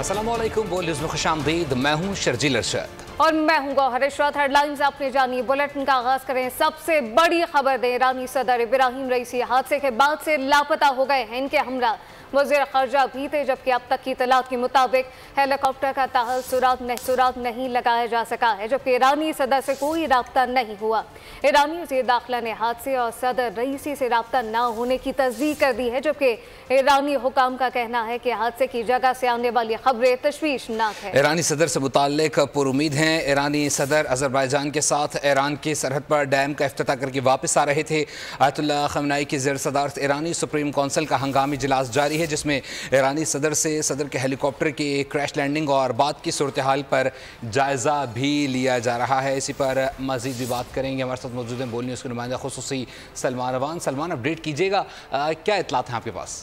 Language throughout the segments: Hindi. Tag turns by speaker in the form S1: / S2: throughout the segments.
S1: अस्सलामुअलैकुम, बोल न्यूज़ में खुशामदीद। मैं हूँ शर्जील अरशद
S2: और मैं हूँ गौहर इशरत। हेडलाइंस आपने जानिए, बुलेटिन का आगाज करें। सबसे बड़ी खबर दें, ईरानी सदर इब्राहिम रईसी हादसे के बाद से लापता हो गए हैं। इनके हमरा वज़ीर ख़ारजा भी थे, जबकि अब तक की इतलात के मुताबिक हेलीकॉप्टर का ताहल सुराग नहीं लगाया जा सका है, जबकि ईरानी सदर से कोई राब्ता नहीं हुआ। ईरानी वज़ीर दाखिला ने हादसे और सदर रईसी से राब्ता न होने की तस्दीक कर दी है, जबकि ईरानी हुकाम का कहना है कि हादसे की जगह से आने वाली खबरें तशवीशनाक है।
S1: ईरानी सदर से मुताल्लिक पुरुमीद हैं। ईरानी सदर अजरबैजान के साथ ईरान की सरहद पर डैम का इफ्तिताह करके वापस आ रहे थे। आयतुल्लाह खमनाई की ज़ेर सदारत ईरानी सुप्रीम कौंसिल का हंगामी इजलास जारी है, जिसमें ईरानी सदर से सदर के हेलीकॉप्टर की क्रैश लैंडिंग और बाद की सूरत हाल पर जायज़ा भी लिया जा रहा है। इसी पर मज़ीद भी बात करेंगे। हमारे साथ मौजूद हैं बोल न्यूज़ के नुमाइंदा खुसूसी सलमान अवान। सलमान, अपडेट कीजिएगा, क्या इतलात हैं आपके पास?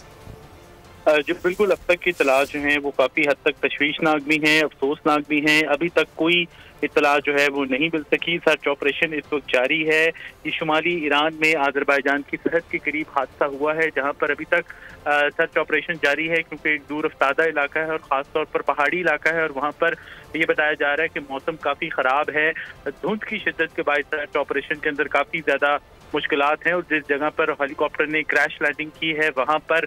S3: जो बिल्कुल अब तक की इतला जो हैं वो काफ़ी हद तक तशवीशनाक भी हैं, अफसोसनाक भी हैं। अभी तक कोई इतला जो है वो नहीं मिल सकी। सर्च ऑपरेशन इस वक्त जारी है। ये शुमाली ईरान में अजरबैजान की सरहद के करीब हादसा हुआ है, जहाँ पर अभी तक सर्च ऑपरेशन जारी है, क्योंकि एक दूर अफ्तादा इलाका है और ख़ासतौर पर पहाड़ी इलाका है, और वहाँ पर ये बताया जा रहा है कि मौसम काफ़ी ख़राब है। धुंध की शिद्दत के बाद सर्च ऑपरेशन के अंदर काफ़ी ज़्यादा मुश्किलात हैं, और जिस जगह पर हेलीकॉप्टर ने क्रैश लैंडिंग की है वहाँ पर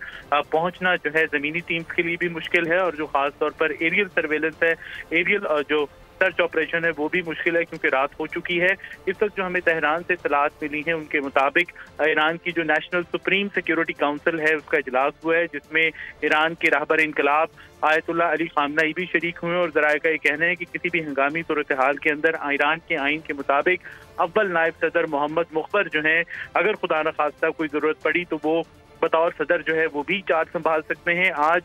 S3: पहुँचना जो है ज़मीनी टीम्स के लिए भी मुश्किल है, और जो ख़ास तौर पर एरियल सर्वेलेंस है, एरियल जो सर्च ऑपरेशन है वो भी मुश्किल है, क्योंकि रात हो चुकी है। इस वक्त जो हमें तेहरान से इत्तलात मिली हैं उनके मुताबिक ईरान की जो नेशनल सुप्रीम सिक्योरिटी काउंसिल है उसका इजलास हुआ है, जिसमें ईरान के रहबर इनकलाब आयतुल्लाह अली खामनाई भी शरीक हुए, और ज़राए का ये कहना है कि किसी भी हंगामी सूरत हाल के अंदर ईरान के आइन के मुताबिक अव्वल नायब सदर मोहम्मद मुख्बर जो हैं, अगर खुदा न खास्ता कोई ज़रूरत पड़ी तो वो बतौर सदर जो है वो भी चार्ज संभाल सकते हैं। आज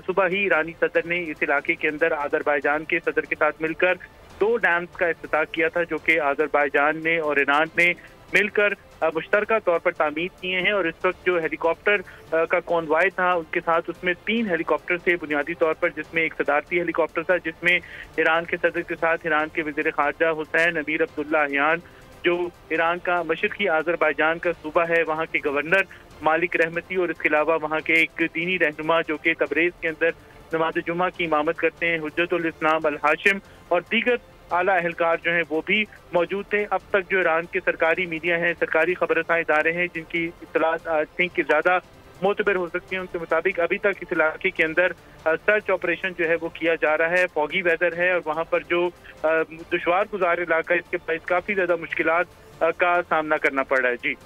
S3: सुबह ही ईरानी सदर ने इस इलाके के अंदर अजरबैजान के सदर के साथ मिलकर 2 डैम्स का इफ्तिताह किया था, जो कि अजरबैजान ने और ईरान ने मिलकर मुश्तरका तौर पर तामीर किए हैं। और इस वक्त जो हेलीकॉप्टर का कॉन्वॉय था उनके साथ, उसमें 3 हेलीकॉप्टर थे बुनियादी तौर पर, जिसमें एक सदारती हेलीकॉप्टर था जिसमें ईरान के सदर के साथ ईरान के वज़ीर ख़ारजा हुसैन अमीर अब्दुल्लाहियान, जो ईरान का मशरक़ी अजरबैजान का सूबा है, वहाँ के गवर्नर मालिक रहमती, और इसके अलावा वहाँ के एक दीनी रहनुमा जो कि तबरेज़ के अंदर नमाज जुमा की इमामत करते हैं, हुज्जतुल इस्लाम अल हाशिम, और दीगर आला अहलकार जो हैं वो भी मौजूद थे। अब तक जो ईरान के सरकारी मीडिया हैं, सरकारी खबरसां इदारे हैं, जिनकी इत्तलात आई थिंक कि ज़्यादा मोतबर हो सकती हैं, उनके मुताबिक अभी तक इस इलाके के अंदर सर्च ऑपरेशन जो है वो किया जा रहा है। फॉगी वेदर है, और वहाँ पर जो दुश्वार गुजार इलाका है, इसके पास काफ़ी ज़्यादा मुश्किलात का सामना करना पड़ रहा है। जी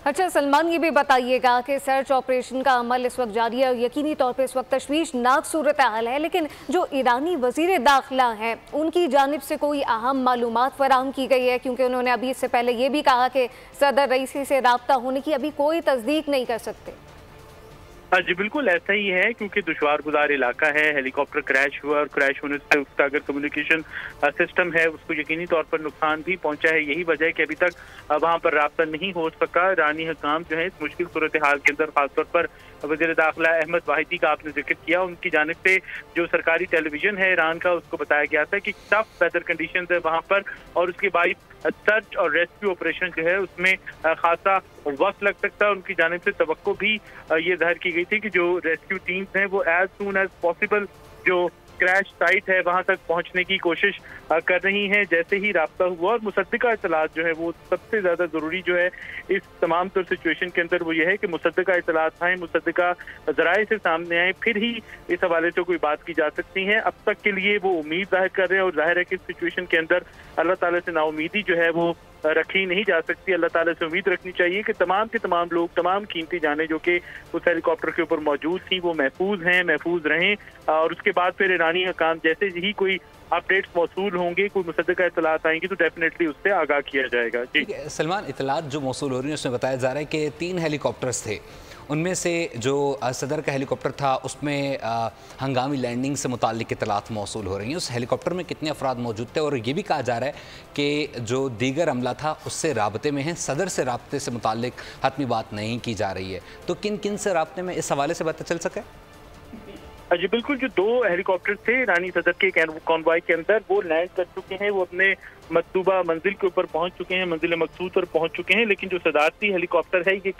S2: अच्छा सलमान, ये भी बताइएगा कि सर्च ऑपरेशन का अमल इस वक्त जारी है और यकीनी तौर पे इस वक्त तशवीशनाक सूरत हाल है, लेकिन जो ईरानी वज़ीर दाखिला हैं उनकी जानिब से कोई अहम मालूमात फराहम की गई है? क्योंकि उन्होंने अभी इससे पहले ये भी कहा कि सदर रईसी से राब्ता होने की अभी कोई तस्दीक नहीं कर सकते।
S3: जी बिल्कुल ऐसा ही है, क्योंकि दुश्वार गुजार इलाका है, हेलीकॉप्टर क्रैश हुआ और क्रैश होने से उसका अगर कम्युनिकेशन सिस्टम है उसको यकीनी तौर पर नुकसान भी पहुंचा है। यही वजह है कि अभी तक वहां पर राब्ता नहीं हो सका। ईरानी हुकाम जो है इस मुश्किल सूरत हाल के अंदर, खासतौर पर वज़ीर दाखिला अहमद वाहिदी का आपने जिक्र किया, उनकी जानिब से जो सरकारी टेलीविजन है ईरान का, उसको बताया गया था कि टफ वेदर कंडीशन है वहाँ पर, और उसके बाद सर्च और रेस्क्यू ऑपरेशन जो है उसमें खासा वक्त लग सकता है। उनकी जानिब से तवक्को भी ये जाहिर की गई थी कि जो रेस्क्यू टीम्स हैं वो एज सून एज पॉसिबल जो क्रैश साइट है वहां तक पहुंचने की कोशिश कर रही हैं। जैसे ही राब्ता हुआ, और मुसद्दिका इतलात जो है वो सबसे ज्यादा जरूरी जो है इस तमाम तर सिचुएशन के अंदर वो ये है कि मुसद्दिका इतलात आए, मुसद्दिका जराए से सामने आए, फिर ही इस हवाले से कोई बात की जा सकती है। अब तक के लिए वो उम्मीद जाहिर कर रहे हैं, और जाहिर है कि इस सिचुएशन के अंदर अल्लाह ताला से नाउमीदी जो है वो रखी नहीं जा सकती। अल्लाह ताला से उम्मीद रखनी चाहिए कि तमाम के तमाम लोग, तमाम कीमती जाने जो कि उस हेलीकॉप्टर के ऊपर मौजूद थी वो महफूज रहें, और उसके बाद फिर ईरानी हुकाम जैसे ही कोई अपडेट्स मौसूल होंगे, कोई मुसद्दिका इत्तलात आएंगी तो डेफिनेटली उससे आगाह किया जाएगा। जी
S1: सलमान, इत्तलात जो मौसूल हो रही है उसमें बताया जा रहा है कि 3 हेलीकॉप्टर्स थे, उनमें से जो सदर का हेलीकॉप्टर था उसमें हंगामी लैंडिंग से मुताल्लिक इत्तलात मौसूल हो रही हैं। उस हेलीकॉप्टर में कितने अफराद मौजूद थे, और ये भी कहा जा रहा है कि जो दीगर अमला था उससे राब्ते में है, सदर से राब्ते से मुताल्लिक हतमी बात नहीं की जा रही है। तो किन किन से राब्ते में, इस हवाले से पता चल सके?
S3: जी बिल्कुल, जो 2 हेलीकॉप्टर थे ईरानी सदर के कॉन्वॉय के अंदर, वो लैंड कर चुके हैं, वो अपने मतलूबा मंजिल के ऊपर पहुंच चुके हैं, मंजिल मकसूद पर पहुंच चुके हैं। लेकिन जो सदारती हेलीकॉप्टर है ये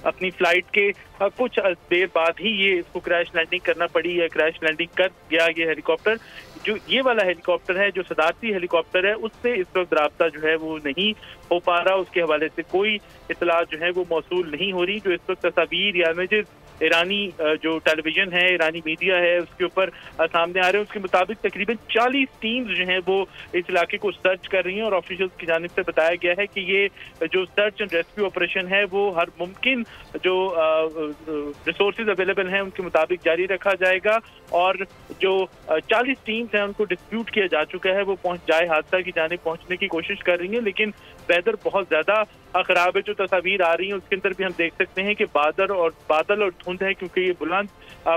S3: अपनी फ्लाइट के कुछ देर बाद ही ये इसको क्रैश लैंडिंग करना पड़ी या क्रैश लैंडिंग कर गया ये हेलीकॉप्टर। जो ये वाला हेलीकॉप्टर है, जो सदारती हेलीकॉप्टर है, उससे इस वक्त राब्ता जो है वो नहीं हो पा रहा, उसके हवाले से कोई इतला जो है वो मौसूल नहीं हो रही। जो इस वक्त तस्वीर या इमेजेस ईरानी जो टेलीविजन है, ईरानी मीडिया है, उसके ऊपर सामने आ रहे हैं, उसके मुताबिक तकरीबन 40 टीम्स जो हैं वो इस इलाके को सर्च कर रही हैं और ऑफिशियल्स की जानिब से बताया गया है कि ये जो सर्च एंड रेस्क्यू ऑपरेशन है वो हर मुमकिन जो रिसोर्सेज अवेलेबल हैं उनके मुताबिक जारी रखा जाएगा। और जो 40 टीम्स हैं उनको डिस्प्यूट किया जा चुका है, वो पहुंच जाए हादसा की जानिब पहुंचने की कोशिश कर रही हैं, लेकिन वेदर बहुत ज्यादा खराब है। जो तस्वीर आ रही है उसके अंदर भी हम देख सकते हैं कि बादल और धुंध है, क्योंकि ये बुलंद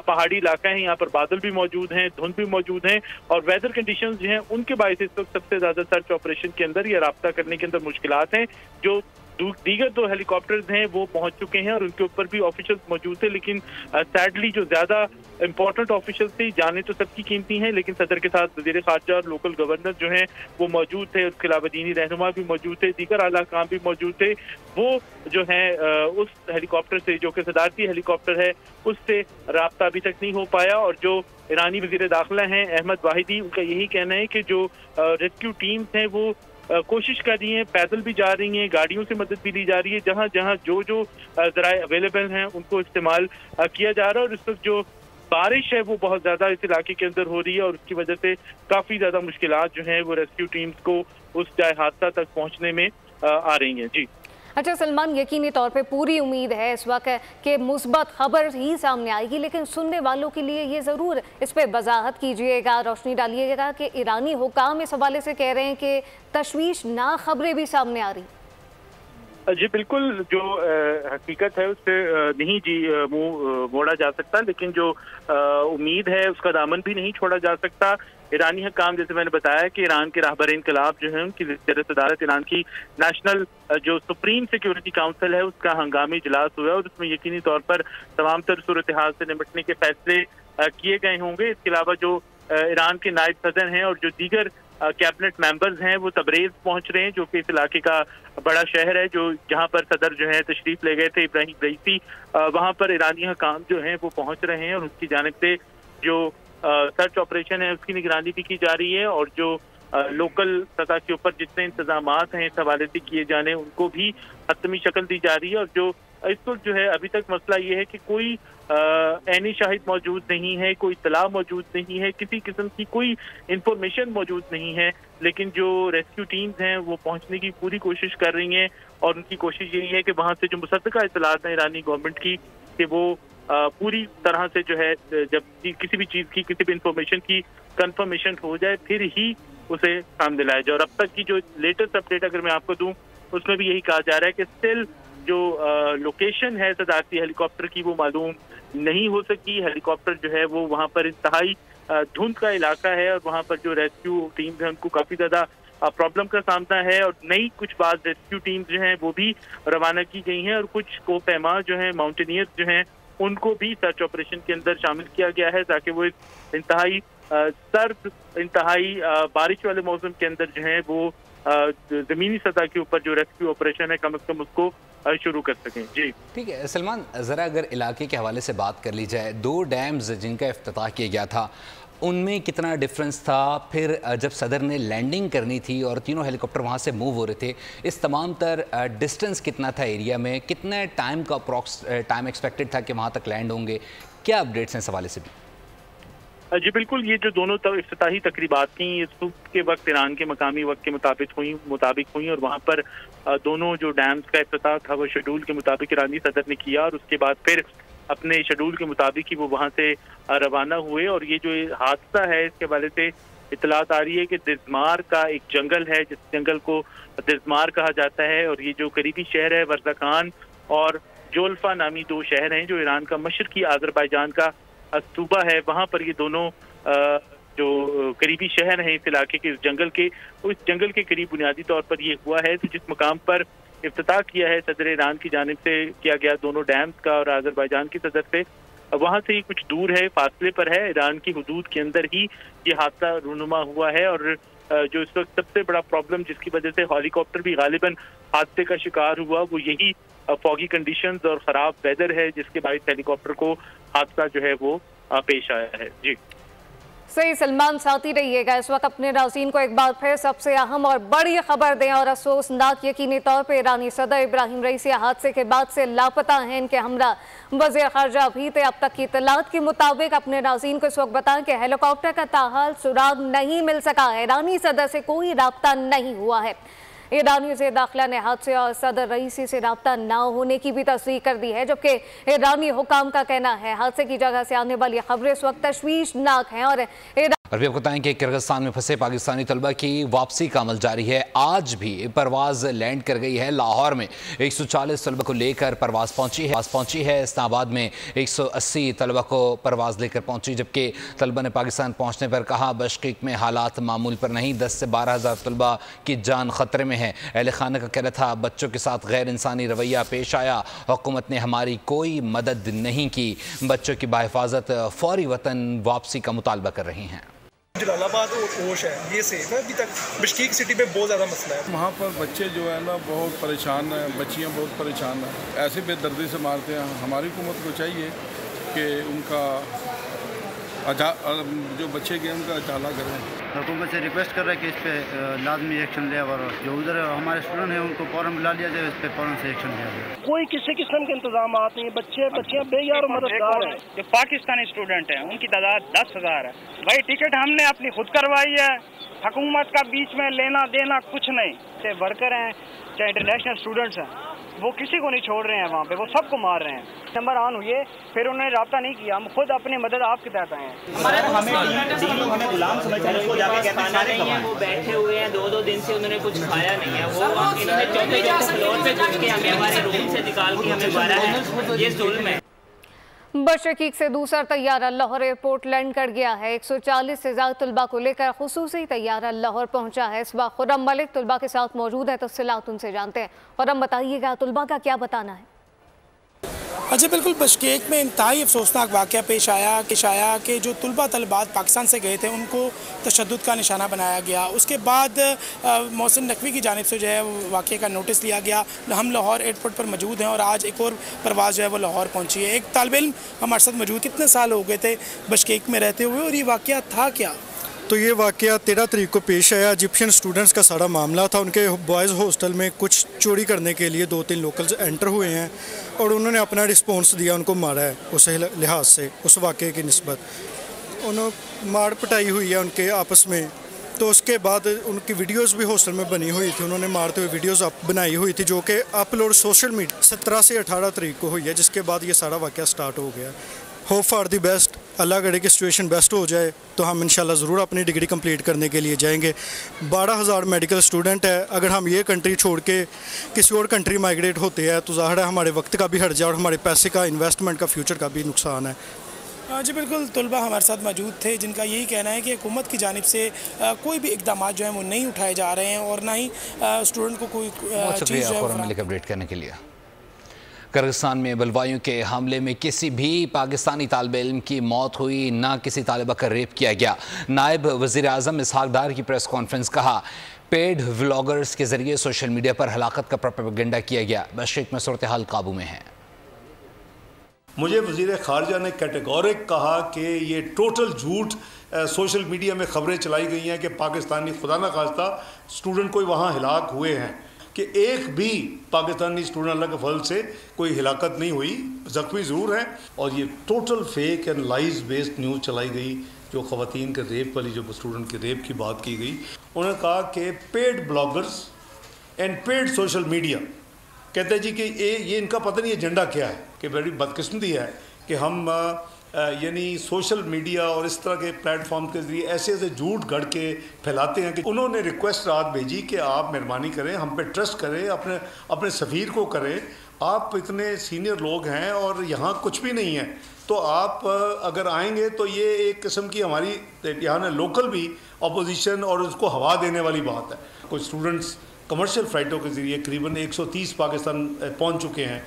S3: पहाड़ी इलाका है, यहाँ पर बादल भी मौजूद हैं, धुंध भी मौजूद हैं और वेदर कंडीशंस जो हैं उनके बायस इस वक्त सबसे ज्यादा सर्च ऑपरेशन के अंदर या राब्ता करने के अंदर मुश्किलात हैं। जो दीगर 2 हेलीकॉप्टर्स हैं वो पहुंच चुके हैं और उनके ऊपर भी ऑफिशियल्स मौजूद थे, लेकिन सैडली जो ज्यादा इंपॉर्टेंट ऑफिशियल्स थे, जाने तो सबकी कीमती हैं, लेकिन सदर के साथ वजीर खारजा और लोकल गवर्नर जो हैं वो मौजूद थे, उसके अलावा दीनी रहनुमा भी मौजूद थे, दीगर आला काम भी मौजूद थे। वो जो है उस हेलीकॉप्टर से, जो कि सदारती हेलीकॉप्टर है, उससे राब्ता अभी तक नहीं हो पाया। और जो ईरानी वजीर दाखिला हैं अहमद वाहिदी, उनका यही कहना है कि जो रेस्क्यू टीम्स हैं वो कोशिश कर रही हैं, पैदल भी जा रही हैं, गाड़ियों से मदद भी ली जा रही है, जहां जहां जो जराए अवेलेबल हैं उनको इस्तेमाल किया जा रहा है। और इस वक्त जो बारिश है वो बहुत ज्यादा इस इलाके के अंदर हो रही है और उसकी वजह से काफी ज्यादा मुश्किलात जो हैं वो रेस्क्यू टीम्स को उस जाए हादसा तक पहुंचने में आ रही हैं। जी
S2: अच्छा सलमान, यकीनी तौर पे पूरी उम्मीद है इस वक्त कि मुस्बत खबर ही सामने आएगी, लेकिन सुनने वालों के लिए ये ज़रूर इस पर वजाहत कीजिएगा, रोशनी डालिएगा कि ईरानी हुकाम इस हवाले से कह रहे हैं कि तशवीशनाक खबरें भी सामने आ रही।
S3: जी बिल्कुल, जो हकीकत है उससे नहीं जी मुंह मोड़ा जा सकता, लेकिन जो उम्मीद है उसका दामन भी नहीं छोड़ा जा सकता। ईरानी हकाम, जैसे मैंने बताया कि ईरान के रहबर इनकलाब जो है उनकी सदारत ईरान की नेशनल जो सुप्रीम सिक्योरिटी काउंसिल है उसका हंगामी इजलास हुआ और उसमें यकीनी तौर पर तमाम तर सूरत हाल से निपटने के फैसले किए गए होंगे। इसके अलावा जो ईरान के नायब सदर हैं और जो दीगर कैबिनेट मेंबर्स हैं वो तबरेज पहुंच रहे हैं, जो कि इस इलाके का बड़ा शहर है, जो जहां पर सदर जो है तशरीफ ले गए थे इब्राहिम रईसी, वहां पर ईरानी हकाम जो हैं वो पहुंच रहे हैं और उनकी जानिब से जो सर्च ऑपरेशन है उसकी निगरानी भी की जा रही है और जो लोकल सतह के ऊपर जितने इंतजामात हैं इस हवाले से किए जाने उनको भी हतमी शक्ल दी जा रही है। और जो इस वक्त जो है अभी तक मसला ये है कि कोई ऐनी शाहिद मौजूद नहीं है, कोई इत्तला मौजूद नहीं है, किसी किस्म की कोई इंफॉर्मेशन मौजूद नहीं है, लेकिन जो रेस्क्यू टीम्स हैं वो पहुंचने की पूरी कोशिश कर रही हैं और उनकी कोशिश यही है कि वहां से जो मुसद्दका इत्तलात हैं ईरानी गवर्नमेंट की कि वो पूरी तरह से जो है जब किसी भी चीज़ की, किसी भी इंफॉर्मेशन की कंफर्मेशन हो जाए फिर ही उसे सामने लाया जाए। और अब तक की जो लेटेस्ट अपडेट अगर मैं आपको दूं उसमें भी यही कहा जा रहा है कि स्टिल जो लोकेशन है सदारती हेलीकॉप्टर की वो मालूम नहीं हो सकी। हेलीकॉप्टर जो है वो वहाँ पर इंतहाई धुंध का इलाका है और वहाँ पर जो रेस्क्यू टीम्स हैं उनको काफ़ी ज़्यादा प्रॉब्लम का सामना है और नई कुछ बाद रेस्क्यू टीम्स जो हैं वो भी रवाना की गई हैं और कुछ कोपैमा जो हैं माउंटेनियर्स जो हैं उनको भी सर्च ऑपरेशन के अंदर शामिल किया गया है ताकि वो इस इंतहाई सर्द, इंतहाई बारिश वाले मौसम के अंदर जो है वो जमीनी सतह के ऊपर जो रेस्क्यू ऑपरेशन है कम से कम उसको शुरू कर सकें। जी
S1: ठीक है सलमान, ज़रा अगर इलाके के हवाले से बात कर ली जाए, 2 डैम्स जिनका इफ्तिताह किया गया था उनमें कितना डिफरेंस था, फिर जब सदर ने लैंडिंग करनी थी और तीनों हेलीकॉप्टर वहाँ से मूव हो रहे थे, इस तमाम तर डिस्टेंस कितना था एरिया में, कितने टाइम का अप्रॉक्स टाइम एक्सपेक्टेड था कि वहाँ तक लैंड होंगे, क्या अपडेट्स हैं इस हवाले से भी?
S3: जी बिल्कुल, ये जो दोनों इफ्तिताही तकरीबात थी ये सुबह के वक्त ईरान के मकामी वक्त के मुताबिक हुई और वहाँ पर दोनों जो डैम्स का इफ्तिताह था वो शेड्यूल के मुताबिक ईरानी सदर ने किया और उसके बाद फिर अपने शेड्यूल के मुताबिक ही वो वहाँ से रवाना हुए। और ये जो हादसा है इसके हवाले से इतलात आ रही है कि दिजमार का एक जंगल है जिस जंगल को दिजमार कहा जाता है और ये जो करीबी शहर है वर्ज़ाखान और जोल्फा नामी 2 शहर हैं जो ईरान का मशरकी आज़रबाईजान का सूबा है, वहाँ पर ये दोनों जो करीबी शहर हैं इस इलाके के, इस जंगल के, उस जंगल के करीब बुनियादी तौर पर ये हुआ है। तो जिस मकाम पर इफ्तिताह किया है सदर ईरान की जानिब से किया गया दोनों डैम्स का और आज़रबाईजान की सदर से, वहाँ से ही कुछ दूर है, फासले पर है, ईरान की हुदूद के अंदर ही ये हादसा रूनुमा हुआ है। और जो इस वक्त सबसे बड़ा प्रॉब्लम जिसकी वजह से हेलीकॉप्टर भी गालिबन हादसे का शिकार हुआ वो यही फॉगी कंडीशंस और ख़राब वेदर है, जिसके बायस हेलीकॉप्टर को हादसा जो है वो पेश आया है। जी
S2: सही सलमान, साथी रहिएगा। इस वक्त अपने नाज़रीन को एक बार फिर सबसे अहम और बड़ी खबर दें और अफसोसनाक यकीनी तौर पर ईरानी सदर इब्राहिम रईसी हादसे के बाद से लापता हैं। इनके हमरा वज़ीर ख़ारजा भी थे। अब तक की इत्तलात के मुताबिक अपने नाज़रीन को इस वक्त बताएं कि हेलीकॉप्टर का ताहाल सुराग नहीं मिल सका है। ईरानी सदर से कोई राब्ता नहीं हुआ है। ईरानी वज़ीर दाखिला ने हादसे और सदर रईसी से राब्ता न होने की भी तस्दीक कर दी है, जबकि ईरानी हुकाम का कहना है हादसे की जगह से आने वाली खबरें इस वक्त तशवीशनाक हैं। और
S1: अभी आपको बताएं कि किर्गिस्तान में फंसे पाकिस्तानी तलबा की वापसी का अमल जारी है। आज भी परवाज़ लैंड कर गई है। लाहौर में 140 तलबा को लेकर परवाज़ पहुंची है। इस्लामाबाद में 180 तलबा को परवाज़ लेकर पहुंची, जबकि तलबा ने पाकिस्तान पहुंचने पर कहा बशकीक में हालात मामूल पर नहीं, 10 से 12 हज़ार तलबा की जान ख़तरे में है। अहले खाना का कहना था बच्चों के साथ गैर इंसानी रवैया पेश आया, हुकूमत ने हमारी कोई मदद नहीं की। बच्चों की बाहिफाजत फौरी वतन वापसी का मुतालबा कर रही हैं।
S4: जलालाबाद और ओश है, ये सेफ है। अभी तक बिश्केक सिटी में बहुत ज़्यादा मसला है।
S5: वहाँ पर बच्चे जो है ना बहुत परेशान हैं, बच्चियाँ बहुत परेशान हैं, ऐसे बेदर्दी से मारते हैं। हमारी हुकूमत को चाहिए कि उनका जो बच्चे गए उनका उजाला करें।
S6: हुकूमत से रिक्वेस्ट कर रहे हैं कि इस पर लाजमी एक्शन लिया और जो उधर हमारे स्टूडेंट हैं उनको फ़ौरन बुला लिया जाए, इस पर फ़ौरन से एक्शन लिया जाए।
S7: कोई किसी किस्म के इंतजाम नहीं है, बच्चियाँ बेयार और मददगार हैं।
S8: जो पाकिस्तानी स्टूडेंट हैं उनकी तादाद 10,000 है। भाई टिकट हमने अपनी खुद करवाई है, हुकूमत का बीच में लेना देना कुछ नहीं। चाहे वर्कर हैं चाहे इंटरनेशनल स्टूडेंट्स हैं, वो किसी को नहीं छोड़ रहे हैं, वहाँ पे वो सबको मार रहे हैं। नंबर ऑन हुए फिर उन्होंने राब्ता नहीं किया, हम खुद अपनी मदद आपके तहत आए हैं।
S9: हमें गुलाम समझते हैं, खाना नहीं है, वो बैठे हुए हैं 2-2 दिन से, उन्होंने कुछ खाया नहीं है। वो इन्होंने चौथे फ्लोर पे घुस के हमें हमारे रूम से निकाल के हमें मारा है, ये जुल्म है।
S2: बशकीक से दूसरा तैयारा लाहौर एयरपोर्ट लैंड कर गया है। 140 से ज़्यादा तलबा को लेकर खुसूसी तैयारा लाहौर पहुंचा है। इस वक्त खुर्रम मलिक तलबा के साथ मौजूद है, तफसीलात उनसे जानते हैं। खुर्रम, बताइएगा तलबा का क्या बताना है?
S4: अच्छा, बिल्कुल बिश्केक में इंतहाई अफसोसनाक वाक़या पेश आया कि जो तलबा तलबात पाकिस्तान से गए थे उनको तशद्दुद का निशाना बनाया गया। उसके बाद मोहसिन नकवी की जानिब से जो है वाक़े का नोटिस लिया गया। हम लाहौर एयरपोर्ट पर मौजूद हैं और आज एक और परवाज़ जो है वो लाहौर पहुंची है। एक तालिब इल्म हमारे साथ मौजूद, कितने साल हो गए थे बिश्केक में रहते हुए और ये वाक़या था क्या?
S10: तो ये वाक़या 13 तारीख को पेश आया। इजिप्शियन स्टूडेंट्स का सारा मामला था। उनके बॉयज़ हॉस्टल में कुछ चोरी करने के लिए 2-3 लोकल्स एंटर हुए हैं और उन्होंने अपना रिस्पॉन्स दिया, उनको मारा है। उस लिहाज से उस वाक़े की निस्बत उन्होंने मार पिटाई हुई है उनके आपस में। तो उसके बाद उनकी वीडियोस भी हॉस्टल में बनी हुई थी, उन्होंने मारते हुए वीडियोस बनाई हुई थी, जो कि अपलोड सोशल मीडिया 17 से 18 तारीख को हुई है, जिसके बाद ये सारा वाक़या स्टार्ट हो गया। होप फॉर दी बेस्ट, अल्लाह करे कि सिचुएशन बेस्ट हो जाए तो हम इंशाल्लाह ज़रूर अपनी डिग्री कंप्लीट करने के लिए जाएंगे। 12,000 मेडिकल स्टूडेंट है। अगर हम ये कंट्री छोड़ के किसी और कंट्री माइग्रेट होते हैं तो ज़ाहिर है हमारे वक्त का भी हट जाए और हमारे पैसे का, इन्वेस्टमेंट का, फ्यूचर का भी नुकसान है।
S4: जी बिल्कुल, तलबा हमारे साथ मौजूद थे जिनका यही कहना है कि हुकूमत की जानिब से कोई भी इकदाम जो है वो नहीं उठाए जा रहे हैं और ना ही स्टूडेंट को कोई चीज़
S1: अपडेट करने के लिए। किर्गिस्तान में बलवाइयों के हमले में किसी भी पाकिस्तानी तालिब इल्म की मौत हुई, ना किसी तालिबा का रेप किया गया। नायब वज़ीर आज़म इसहाक डार की प्रेस कॉन्फ्रेंस, कहा पेड व्लॉगर्स के जरिए सोशल मीडिया पर हलाकत का प्रोपेगेंडा किया गया। बशकीक में सूरत हाल काबू में है।
S11: मुझे वज़ीर ख़ारजा ने कैटेगोरिक कहा कि ये टोटल झूठ सोशल मीडिया में ख़बरें चलाई गई हैं कि पाकिस्तानी खुदा न खास्ता स्टूडेंट कोई वहाँ हिलाक हुए हैं, कि एक भी पाकिस्तानी स्टूडेंट अल्लाह के फल से कोई हिलाकत नहीं हुई, ज़ख्मी ज़रूर हैं। और ये total fake and lies based news चलाई गई। जो ख़वातीन के रेप वाली, जो स्टूडेंट के रेप की बात की गई, उन्होंने कहा कि paid bloggers and paid social media, कहते हैं जी कि ये इनका पता नहीं एजेंडा क्या है। कि बड़ी बदकिस्मती है कि हम यानी सोशल मीडिया और इस तरह के प्लेटफॉर्म के ज़रिए ऐसे ऐसे झूठ गढ़ के फैलाते हैं कि उन्होंने रिक्वेस्ट रात भेजी कि आप मेहरबानी करें, हम पे ट्रस्ट करें, अपने सफ़ीर को करें, आप इतने सीनियर लोग हैं और यहाँ कुछ भी नहीं है, तो आप अगर आएंगे तो ये एक किस्म की हमारी यहाँ लोकल भी अपोजिशन और उसको हवा देने वाली बात है। कुछ स्टूडेंट्स कमर्शियल फ़्लाइटों के ज़रिए करीबन 130 पाकिस्तान पहुँच चुके हैं।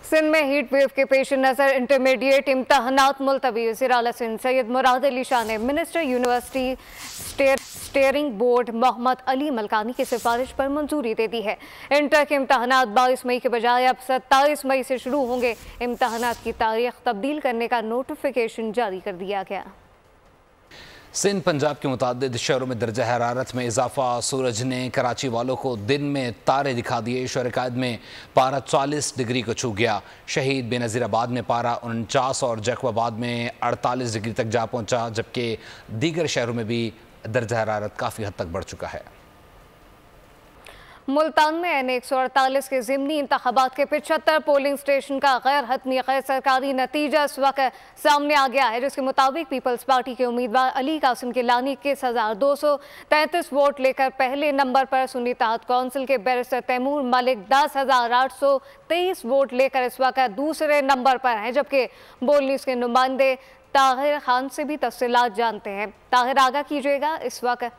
S2: सिंध में हीट वेव के पेश नज़र इंटरमीडिएट इम्तहानात मुलतवी। वज़ीर आला सिंध सैयद मुराद अली शाह ने minister university steering board Mohammad Ali Malkani की सिफारिश पर मंजूरी दे दी है। इंटर के इम्तहानात 22 मई के बजाय अब 27 मई से शुरू होंगे। इम्तहानात की तारीख तब्दील करने का नोटिफिकेशन जारी कर दिया गया।
S1: सिंध पंजाब के मुतादिद शहरों में दर्जा हरारत में इजाफा। सूरज ने कराची वालों को दिन में तारे दिखा दिए। शहर में पारा 40 डिग्री को छू गया। शहीद बेनज़ीराबाद में पारा 49 और जैकबाबाद में 48 डिग्री तक जा पहुंचा, जबकि दीगर शहरों में भी दर्जा हरारत काफ़ी हद तक बढ़ चुका है।
S2: मुल्तान में N148 के ज़िमनी इंतखाबात के 75 पोलिंग स्टेशन का गैर हतमी गैर सरकारी नतीजा इस वक्त सामने आ गया है, जिसके मुताबिक पीपल्स पार्टी के उम्मीदवार अली कासिम गिलानी 21,233 वोट लेकर पहले नंबर पर, सुन्नी इत्तेहाद कौंसिल के बैरिस्टर तैमूर मलिक 10,823 वोट लेकर इस वक्त दूसरे नंबर पर हैं, जबकि बोल न्यूज़ के नुमाइंदे ताहिर खान से भी तफसीलात जानते हैं। ताहिर, आगाह कीजिएगा इस वक्त।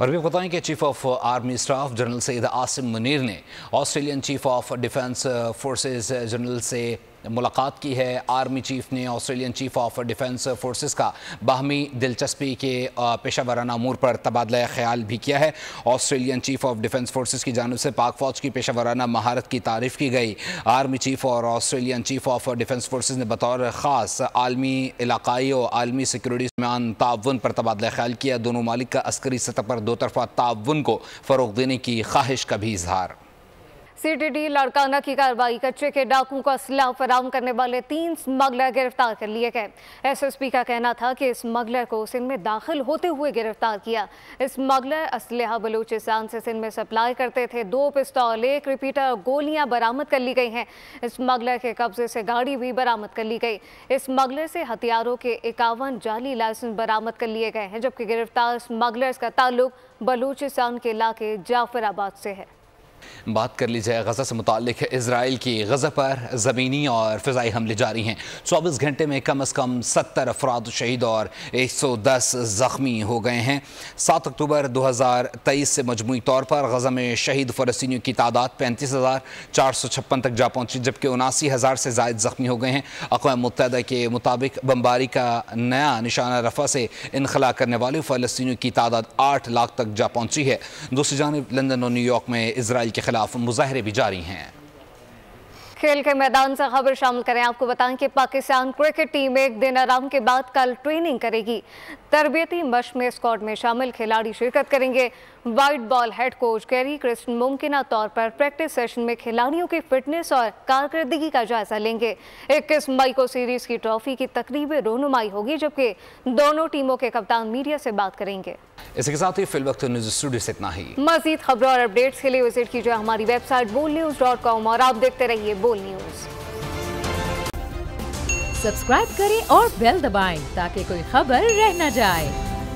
S1: और भी बताएं कि chief of army staff general Syed Asim Munir ने Australian chief of defence forces general से मुलाकात की है। आर्मी चीफ ने Australian chief of defence forces का बाहमी दिलचस्पी के पेशा वराना अमूर पर तबादला ख्याल भी किया है। Australian chief of defence forces की जानिब से पाक फौज की पेशा वराना महारत की तारीफ की गई। आर्मी चीफ और Australian chief of defence forces ने बतौर ख़ास आलमी इलाकाई और आलमी सिक्योरिटी में ताउन पर तबादला ख्याल किया। दोनों मालिक का अस्करी सतह पर दो तरफा ताउन को फ़रोग़ देने की ख्वाहिश का भी इजहार।
S2: CTD लाड़काना की कार्रवाई। कच्चे के डाकू को असलाह फराहम करने वाले 3 स्मगलर गिरफ्तार कर लिए गए। SSP का कहना था कि स्मगलर को सिंध में दाखिल होते हुए गिरफ्तार किया। स्मगलर असलहा बलूचिस्तान से सिंध में सप्लाई करते थे। 2 पिस्तौल, 1 रिपीटर और गोलियां बरामद कर ली गई हैं। स्मगलर के कब्जे से गाड़ी भी बरामद कर ली गई। स्मगलर से हथियारों के 51 जाली लाइसेंस बरामद कर लिए गए हैं, जबकि गिरफ्तार स्मगलर्स का ताल्लुक बलूचिस्तान के इलाके जाफराबाद से है।
S1: बात कर ली जाए गज़ा से मुताल्लिक। इजराइल की गज़ा पर ज़मीनी और फ़िज़ाई हमले जारी हैं। 24 घंटे में कम अज़ कम 70 अफराद शहीद और 110 ज़ख्मी हो गए हैं। 7 अक्टूबर 2023 से मजमूई तौर पर गज़ा में शहीद फ़लस्तीनियों की तादाद 35,456 तक जा पहुँची, जबकि 79,000 से ज़ायद ज़ख्मी हो गए हैं। अक़वाम मुत्तहिदा के मुताबिक बमबारी का नया निशाना रफ़ा से इनखला करने वाले फ़लस्तीनियों की तादाद 8 लाख तक जा पहुँची है। दूसरी जानिब लंदन और न्यूयॉर्क में इजराइल के खिलाफ मुजाहरे भी जारी हैं।
S2: खेल के मैदान से खबर शामिल करें। आपको बताएं कि पाकिस्तान क्रिकेट टीम एक दिन आराम के बाद कल ट्रेनिंग करेगी। तरबियती मश्क में स्क्वाड में शामिल खिलाड़ी शिरकत करेंगे। White ball head coach Gary Kirsten मुमकिना तौर पर प्रैक्टिस सेशन में खिलाड़ियों की फिटनेस और कारकर्दगी का जायजा लेंगे। 21 मई को सीरीज की ट्रॉफी की तकरीबी रोनुमाई होगी, जबकि दोनों टीमों के कप्तान मीडिया से बात करेंगे।
S1: इसके साथ ही फिल वक्त न्यूज़ स्टूडियो से इतना ही।
S2: मज़ीद खबरों और अपडेट्स के लिए विजिट कीजिए हमारी वेबसाइट bolnews.com और आप देखते रहिए बोल न्यूज़।
S12: सब्सक्राइब करें और बेल दबाएं ताकि कोई खबर रह न जाए।